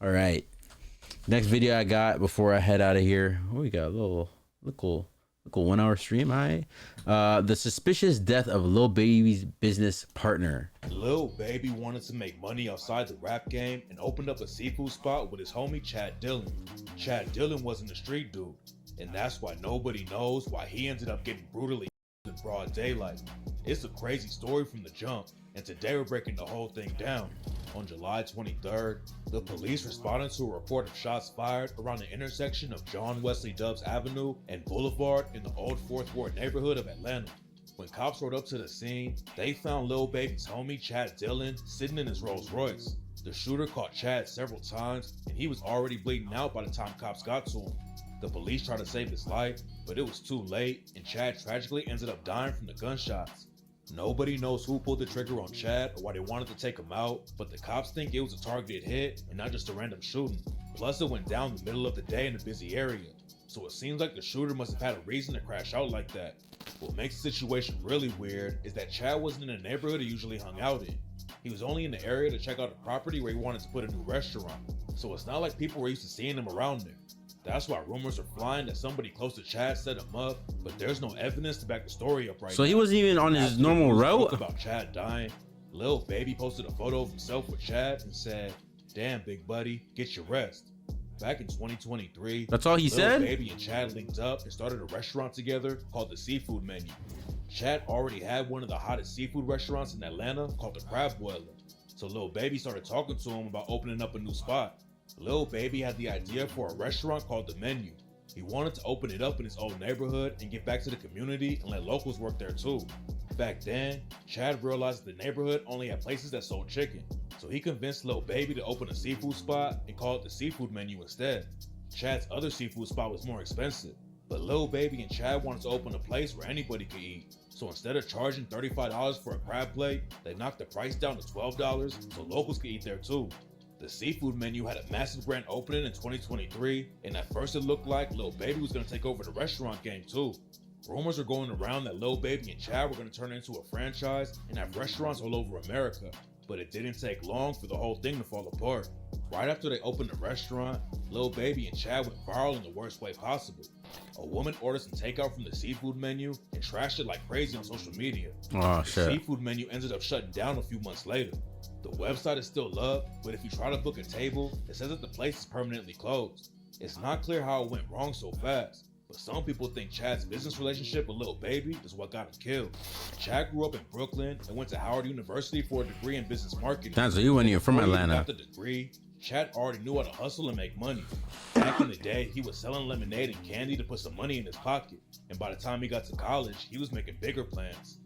All right. Next video I got before I head out of here. Oh, we got a little 1 hour stream. The suspicious death of Lil Baby's business partner. Lil Baby wanted to make money outside the rap game and opened up a seafood spot with his homie Chad Dillon. Chad Dillon wasn't a street dude, and that's why nobody knows why he ended up getting brutally in broad daylight. It's a crazy story from the jump, and today we're breaking the whole thing down. On July 23rd, the police responded to a report of shots fired around the intersection of John Wesley Dubs Avenue and Boulevard in the Old Fourth Ward neighborhood of Atlanta. When cops rode up to the scene, they found Lil Baby's homie Chad Dillon sitting in his Rolls Royce. The shooter caught Chad several times, and he was already bleeding out by the time cops got to him. The police tried to save his life, but it was too late, and Chad tragically ended up dying from the gunshots. Nobody knows who pulled the trigger on Chad or why they wanted to take him out, but the cops think it was a targeted hit and not just a random shooting. Plus, it went down the middle of the day in a busy area, so it seems like the shooter must have had a reason to crash out like that. What makes the situation really weird is that Chad wasn't in the neighborhood he usually hung out in. He was only in the area to check out a property where he wanted to put a new restaurant, so it's not like people were used to seeing him around there. That's why rumors are flying that somebody close to Chad set him up, but there's no evidence to back the story up right now. So he wasn't even on his normal route? About Chad dying, Lil Baby posted a photo of himself with Chad and said, "Damn, big buddy, get your rest." Back in 2023, that's all he said? Lil Baby and Chad linked up and started a restaurant together called the Seafood Menu. Chad already had one of the hottest seafood restaurants in Atlanta called the Crab Boiler, so Lil Baby started talking to him about opening up a new spot. Lil Baby had the idea for a restaurant called The Menu. He wanted to open it up in his old neighborhood and get back to the community and let locals work there too. Back then, Chad realized the neighborhood only had places that sold chicken, so he convinced Lil Baby to open a seafood spot and call it the Seafood Menu instead. Chad's other seafood spot was more expensive, but Lil Baby and Chad wanted to open a place where anybody could eat. So instead of charging $35 for a crab plate, they knocked the price down to $12 so locals could eat there too. The Seafood Menu had a massive grand opening in 2023, and at first it looked like Lil Baby was going to take over the restaurant game too. Rumors are going around that Lil Baby and Chad were going to turn it into a franchise and have restaurants all over America, but it didn't take long for the whole thing to fall apart. Right after they opened the restaurant, Lil Baby and Chad went viral in the worst way possible. A woman ordered some takeout from the Seafood Menu and trashed it like crazy on social media. Oh, the Seafood Menu ended up shutting down a few months later. The website is still up, but if you try to book a table, it says that the place is permanently closed. It's not clear how it went wrong so fast, but some people think Chad's business relationship with Lil Baby is what got him killed. Chad grew up in Brooklyn and went to Howard University for a degree in business marketing. So you weren't even from Atlanta. After the degree, Chad already knew how to hustle and make money. Back in the day, he was selling lemonade and candy to put some money in his pocket, and by the time he got to college, he was making bigger plans.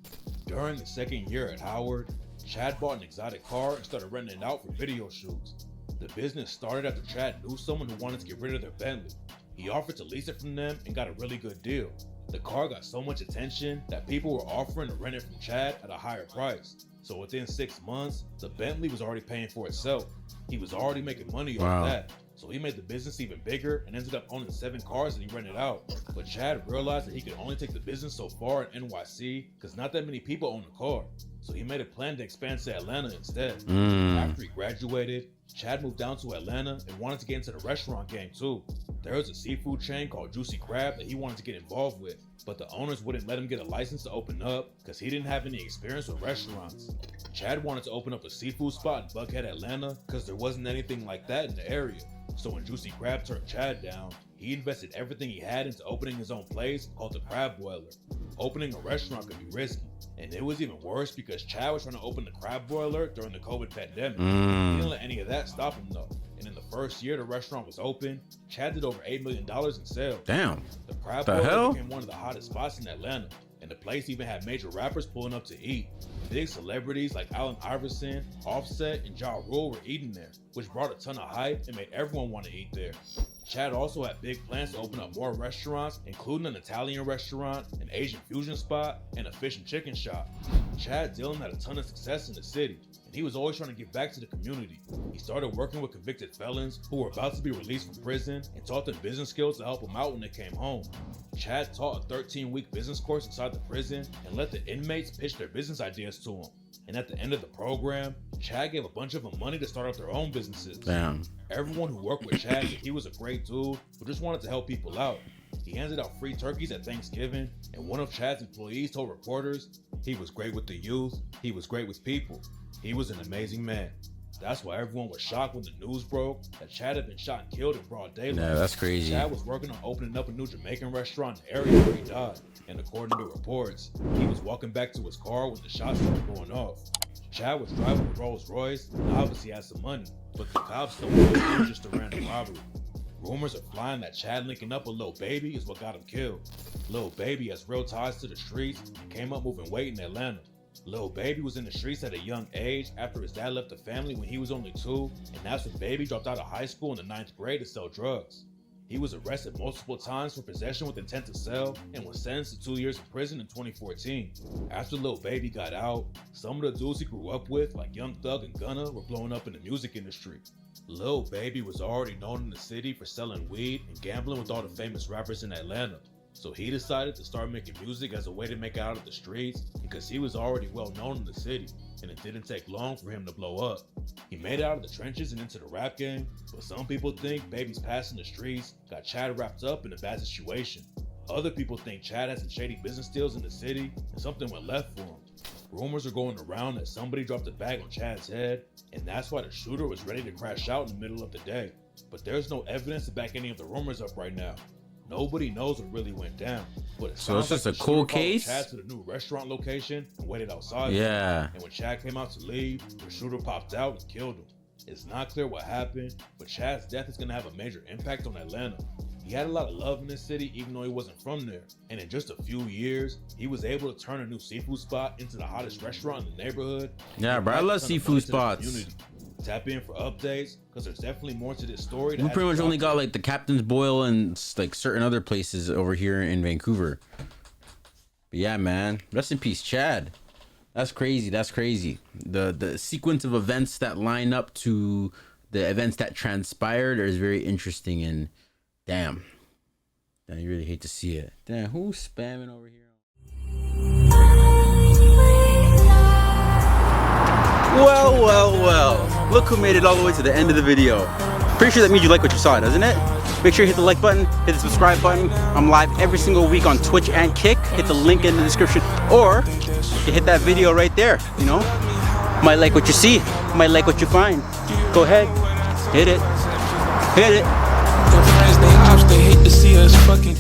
During the second year at Howard, Chad bought an exotic car and started renting it out for video shoots. The business started after Chad knew someone who wanted to get rid of their Bentley. He offered to lease it from them and got a really good deal. The car got so much attention that people were offering to rent it from Chad at a higher price. So within 6 months, the Bentley was already paying for itself. He was already making money off that. So he made the business even bigger and ended up owning 7 cars that he rented out. But Chad realized that he could only take the business so far in NYC because not that many people own a car. So he made a plan to expand to Atlanta instead. After he graduated, Chad moved down to Atlanta and wanted to get into the restaurant game too. There was a seafood chain called Juicy Crab that he wanted to get involved with, but the owners wouldn't let him get a license to open up because he didn't have any experience with restaurants. Chad wanted to open up a seafood spot in Buckhead, Atlanta because there wasn't anything like that in the area. So when Juicy Crab turned Chad down, he invested everything he had into opening his own place called the Crab Boiler. Opening a restaurant could be risky, and it was even worse because Chad was trying to open the Crab Boiler during the COVID pandemic. He didn't let any of that stop him though, and in the first year the restaurant was open, Chad did over $8 million in sales. Damn. The Crab Boiler became one of the hottest spots in Atlanta, and the place even had major rappers pulling up to eat. Big celebrities like Allen Iverson, Offset, and Ja Rule were eating there, which brought a ton of hype and made everyone want to eat there. Chad also had big plans to open up more restaurants, including an Italian restaurant, an Asian fusion spot, and a fish and chicken shop. Chad Dillon had a ton of success in the city, and he was always trying to give back to the community. He started working with convicted felons who were about to be released from prison and taught them business skills to help them out when they came home. Chad taught a 13-week business course inside the prison and let the inmates pitch their business ideas to him. And at the end of the program, Chad gave a bunch of them money to start up their own businesses. Damn. Everyone who worked with Chad said he was a great dude who just wanted to help people out. He handed out free turkeys at Thanksgiving, and one of Chad's employees told reporters he was great with the youth, he was great with people, he was an amazing man. That's why everyone was shocked when the news broke that Chad had been shot and killed in broad daylight. Yeah, that's crazy. Chad was working on opening up a new Jamaican restaurant in the area where he died, and according to reports, he was walking back to his car when the shots started going off. Chad was driving a Rolls Royce and obviously had some money, but the cops told him it was just a random robbery. Rumors are flying that Chad linking up with Lil Baby is what got him killed. Lil Baby has real ties to the streets and came up moving weight in Atlanta. Lil Baby was in the streets at a young age after his dad left the family when he was only 2, and that's when Baby dropped out of high school in the 9th grade to sell drugs. He was arrested multiple times for possession with intent to sell and was sentenced to 2 years in prison in 2014. After Lil Baby got out, some of the dudes he grew up with, like Young Thug and Gunna, were blowing up in the music industry. Lil Baby was already known in the city for selling weed and gambling with all the famous rappers in Atlanta. So he decided to start making music as a way to make it out of the streets because he was already well known in the city, and it didn't take long for him to blow up. He made it out of the trenches and into the rap game, but some people think Baby's past in the streets got Chad wrapped up in a bad situation. Other people think Chad had some shady business deals in the city and something went left for him. Rumors are going around that somebody dropped a bag on Chad's head, and that's why the shooter was ready to crash out in the middle of the day. But there's no evidence to back any of the rumors up right now. Nobody knows what really went down. But So it's just a cool case? Chad to the new restaurant location and waited outside. Yeah. And when Chad came out to leave, the shooter popped out and killed him. It's not clear what happened, but Chad's death is going to have a major impact on Atlanta. He had a lot of love in this city even though he wasn't from there. And in just a few years, he was able to turn a new seafood spot into the hottest restaurant in the neighborhood. Yeah, bro, I love seafood spots. Tap in for updates because there's definitely more to this story. We pretty much only got like the Captain's Boil and like certain other places over here in Vancouver. But yeah, man, rest in peace, Chad. That's crazy. That's crazy. The sequence of events that line up to the events that transpired is very interesting, and damn, you really hate to see it. Damn, who's spamming over here? Well, look who made it all the way to the end of the video. Pretty sure that means you like what you saw, doesn't it? Make sure you hit the like button, hit the subscribe button. I'm live every single week on Twitch and Kick. Hit the link in the description, or you hit that video right there, you know? Might like what you see, might like what you find. Go ahead, hit it, hit it. Your friends, they hate to see us fucking